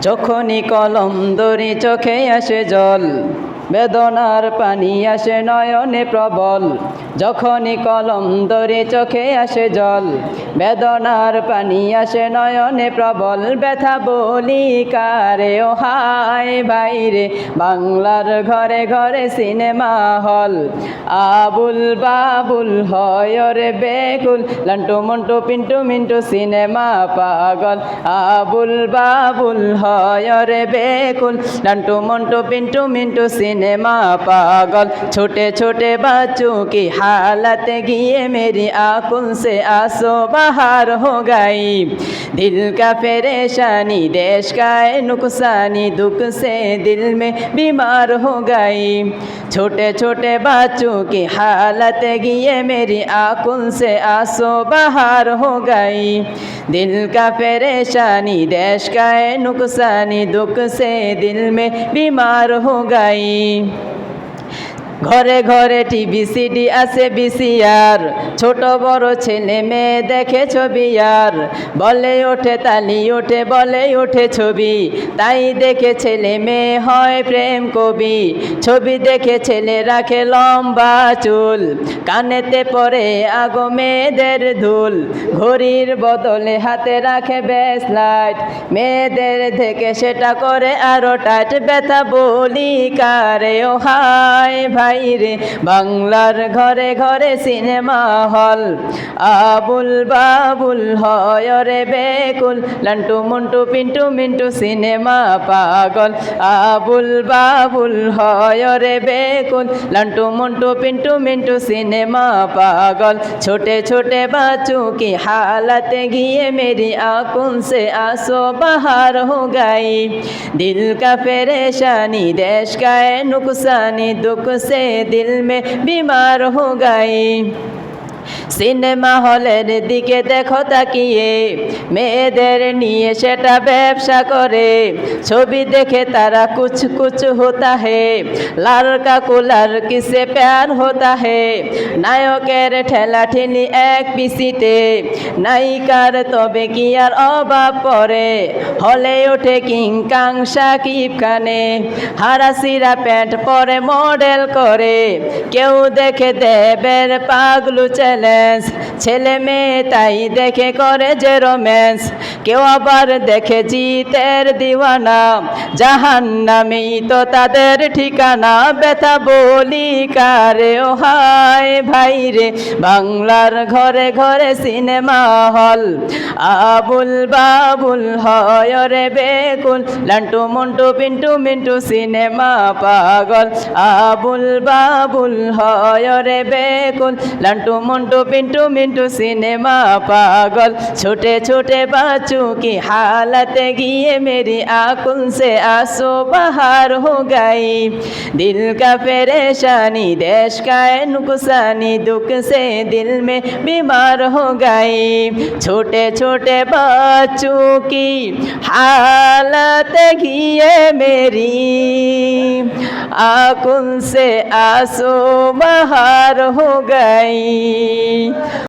যখনই কলম ধরি চোখে আসে জল, বেদনার পানি আসে নয়নে প্রবল। যখনই কলম ধরি চোখে আসে জল, বেদনার পানি আসে নয়নে প্রবল। ব্যথা বলি কারে ও হায় ভাইরে, বাংলার ঘরে ঘরে সিনেমা হল। আবুল বাবুল হয় রে বেকুল, লান্টু মন্টু পিন্টু মিন্টু সিনেমা পাগল। আবুল বাবুল হয় রে বেকুল, লান্টু মন্টু पिंटू मिंटू सिनेमा पागल। छोटे छोटे बच्चों की हालत गिए मेरी आंखों से आंसू बाहर हो गई। दिल का परेशानी देश का नुकसानी, दुख से दिल में बीमार हो गई। छोटे छोटे बच्चों की हालत गिए मेरी आंखों से आंसू बाहर हो गई। दिल का परेशानी देश का नुकसानी, दुख से दिल में बीमार हो गई। ঘরে ঘরে টিভি সিডি আছে বিসিআর, ছোট বড় ছেলে মেয়ে দেখে ছবি আর। বলে ওঠে তালি ওঠে বলে ওঠে ছবি, তাই দেখে ছেলে মেয়ে হয় প্রেম কবি। ছবি দেখে ছেলে রাখে লম্বা চুল, কানেতে পরে আগো মেয়েদের ধুল। ঘড়ির বদলে হাতে রাখে ব্রেসলাইট, মেয়েদের দেখে সেটা করে আরো টাইট। ব্যথা বলি কারে ও হায় ভাইরে, বাংলার ঘরে ঘরে সিনেমা হল। আবুল বাবুল হয় রে বেকুল, লান্টু মন্টু পিন্টু মিন্টু সিনেমা পাগল। আবুল বাবুল হয় রে বেকুল, লান্টু মন্টু পিন্টু मिंटू सिनेमा पागल। छोटे छोटे बच्चों की हालत गिए मेरी आंखों से आंसू बाहर हो गई। दिल का परेशानी देश का नुकसानी, दुख से दिल में बीमार हो गई। সিনেমা হলের দিকে দেখো তাকিয়ে, মেয়েদের নিয়ে সেটা ব্যবসা করে। ছবি দেখে তারা কুছ কুছ होता है, लड़का को लड़की से प्यार होता है। নায়কের ঠেলা ঠেলি এক পিসিতে, নায়িকার তবে কি আর অভাব পড়ে। হলে ওঠে কিং কাং শাকিব খানে, হারাসিরা প্যান্ট পরে মডেল করে। কেউ দেখে দেবের পাগলু চ্যালেঞ্জ, ছেলে মেয়ে তাই দেখে করে যে রোম্যান্স। কেউ আবার দেখে জিতের দিওয়ানা, জাহান্নামেই তো তাদের ঠিকানা। ব্যথা বলি কারে ও হায় ভাইরে, বাংলার ঘরে ঘরে সিনেমা হল। আবুল বাবুল হয় রে বেকুল, লান্টু মন্টু পিন্টু মিন্টু সিনেমা পাগল। আবুল বাবুল হয় রে বেকুল, লান্টু মন্টু पिंटू मिंटू सिनेमा पागल। छोटे छोटे बच्चों की हालत गिए मेरी आंखों से आंसू बाहर हो गई। दिल का परेशानी देश का नुकसानी, दुख से दिल में बीमार हो गई। छोटे छोटे बच्चों की हालत गिए मेरी आंखों से आंसू बाहर हो गई।